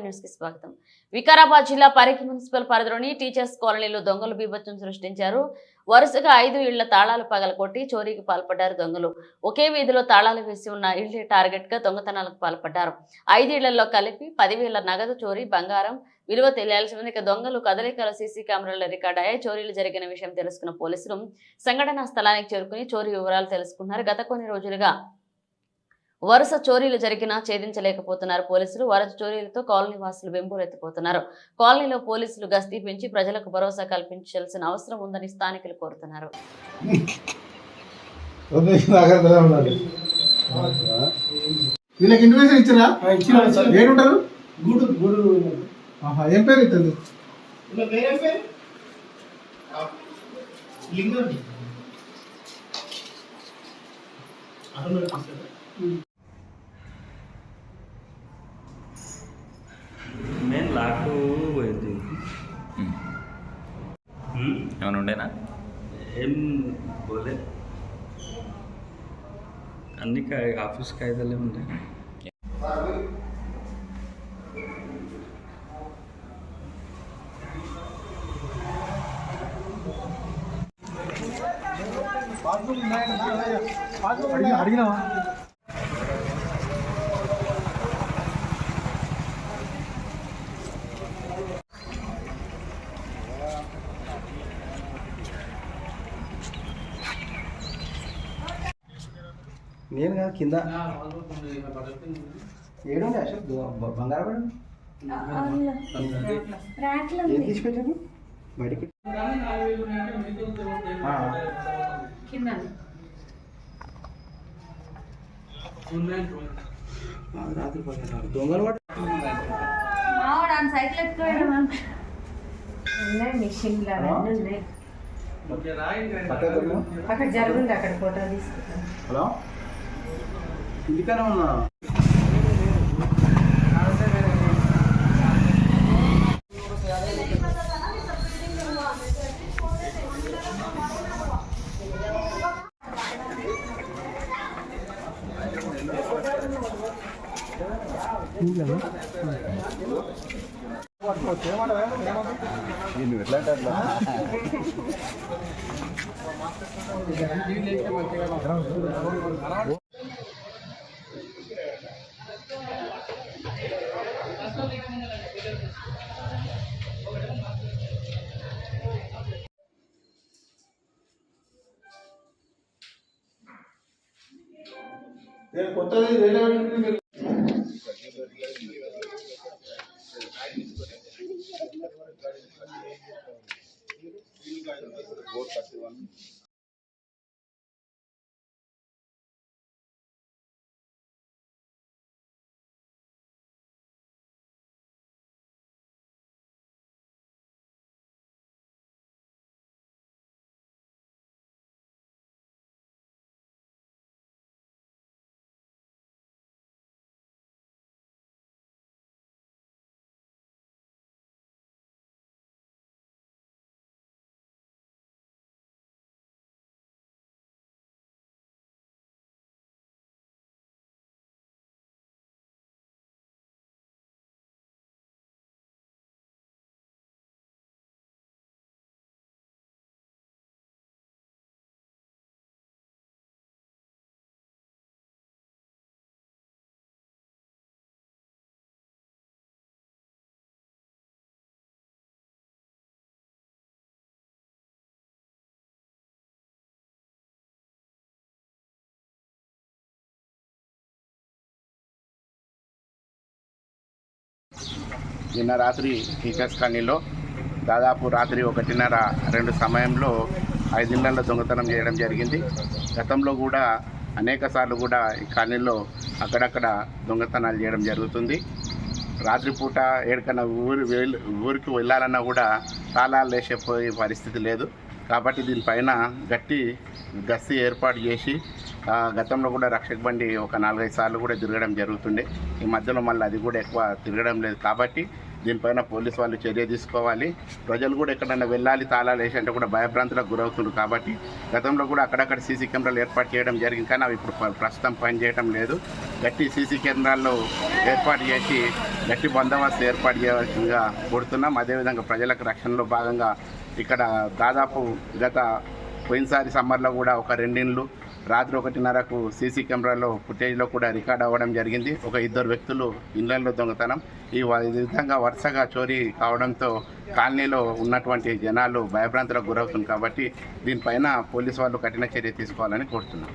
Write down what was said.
News కి స్వాగతం. వికారాబాద్ జిల్లా పరిగి మున్సిపల్ పరిధిలోని టీచర్స్ కాలనీలో దొంగలు బీభత్సం సృష్టించారు. వరుసగా 5 ఇళ్ల తాళాలు పగలకొట్టి చోరీకి పాల్పడ్డారు దొంగలు. ఒకే వీధిలో తాళాలు వేసి ఉన్న ఇళ్లే టార్గెట్ గా దొంగతనాలకు పాల్పడ్డారు. 5 ఇళ్లలో కలిపి 10,000 నగదు చోరీ, బంగారం విలువ తెలియాల్సి ఉంది. దొంగలు కదలికల సీసీ కెమెరాలో రికార్డ్ అయ్యాయి. చోరీలు జరిగిన విషయం తెలుసుకున్న పోలీసులు సంఘటనా స్థలానికి చేరుకుని చోరీ వివరాలు తెలుసుకున్నారు. గత కొన్ని రోజులుగా వరుస చోరీలు జరిగినా ఛేదించలేకపోతున్నారు పోలీసులు. వరుస చోరీలతో కాలనీ వాసులు వెంబులెత్తిపోతున్నారు. కాలనీలో పోలీసులు గస్తీ పెంచి ప్రజలకు భరోసా కల్పించాల్సిన అవసరం ఉందని స్థానికులు కోరుతున్నారు. ఏం పేరు ఇస్తుంది? నేను లాక్ పోయింది. ఏమైనా ఉండేనా? ఏం పోలే, అన్ని ఆఫీస్ కాయిదాలే ఉంటాయి. అడిగినావా? నేను కాదు కింద ఏడుండే అశోక్ బంగారం ఏం తీసిపెట్టాను బయటికి రాత్రి దొంగలు అక్కడ జరుగుంది, అక్కడ ఫోటో తీసుకుంటాను. హలో, ఇంటికనే ఉన్నా. కొత్తది నిన్న రాత్రి టీచర్స్ కాలనీలో దాదాపు రాత్రి 1:30-2 సమయంలో 5 ఇళ్లలో దొంగతనం చేయడం జరిగింది. గతంలో కూడా అనేక సార్లు కూడా ఈ కాలనీలో అక్కడక్కడ దొంగతనాలు చేయడం జరుగుతుంది. రాత్రిపూట ఎక్కడికన్నా ఊరికి వెళ్ళాలన్నా కూడా తాళాలు లేచిపోయే పరిస్థితి లేదు. కాబట్టి దీనిపైన గస్తీ ఏర్పాటు చేసి గతంలో కూడా రక్షక బండి ఒక 4-5 సార్లు కూడా తిరగడం జరుగుతుండే. ఈ మధ్యలో మళ్ళీ అది కూడా ఎక్కువ తిరగడం లేదు. కాబట్టి దీనిపైన పోలీసు వాళ్ళు చర్య తీసుకోవాలి. ప్రజలు కూడా ఎక్కడైనా వెళ్ళాలి తాళాలు వేసి అంటే కూడా భయభ్రాంతులకు గురవుతున్నారు. కాబట్టి గతంలో కూడా అక్కడక్కడ సీసీ కెమెరాలు ఏర్పాటు చేయడం జరిగింది, కానీ అవి ఇప్పుడు ప్రస్తుతం పనిచేయడం లేదు. గట్టి సీసీ కెమెరాల్లో ఏర్పాటు చేసి గట్టి బందోబస్తు ఏర్పాటు చేయవలసిందిగా కోరుతున్నాం. అదేవిధంగా ప్రజలకు రక్షణలో భాగంగా ఇక్కడ దాదాపు పోయినసారి సమ్మర్లో కూడా ఒక 2 ఇండ్లు రాత్రి 1:30కు సీసీ కెమెరాలో ఫుటేజ్లో కూడా రికార్డ్ అవ్వడం జరిగింది. ఒక 2 వ్యక్తులు ఇళ్లలో దొంగతనం ఈ విధంగా వరుసగా చోరీ కావడంతో కాలనీలో ఉన్నటువంటి జనాలు భయభ్రాంతులకు గురవుతుంది. కాబట్టి దీనిపైన పోలీసు వాళ్ళు కఠిన చర్య తీసుకోవాలని కోరుతున్నాం.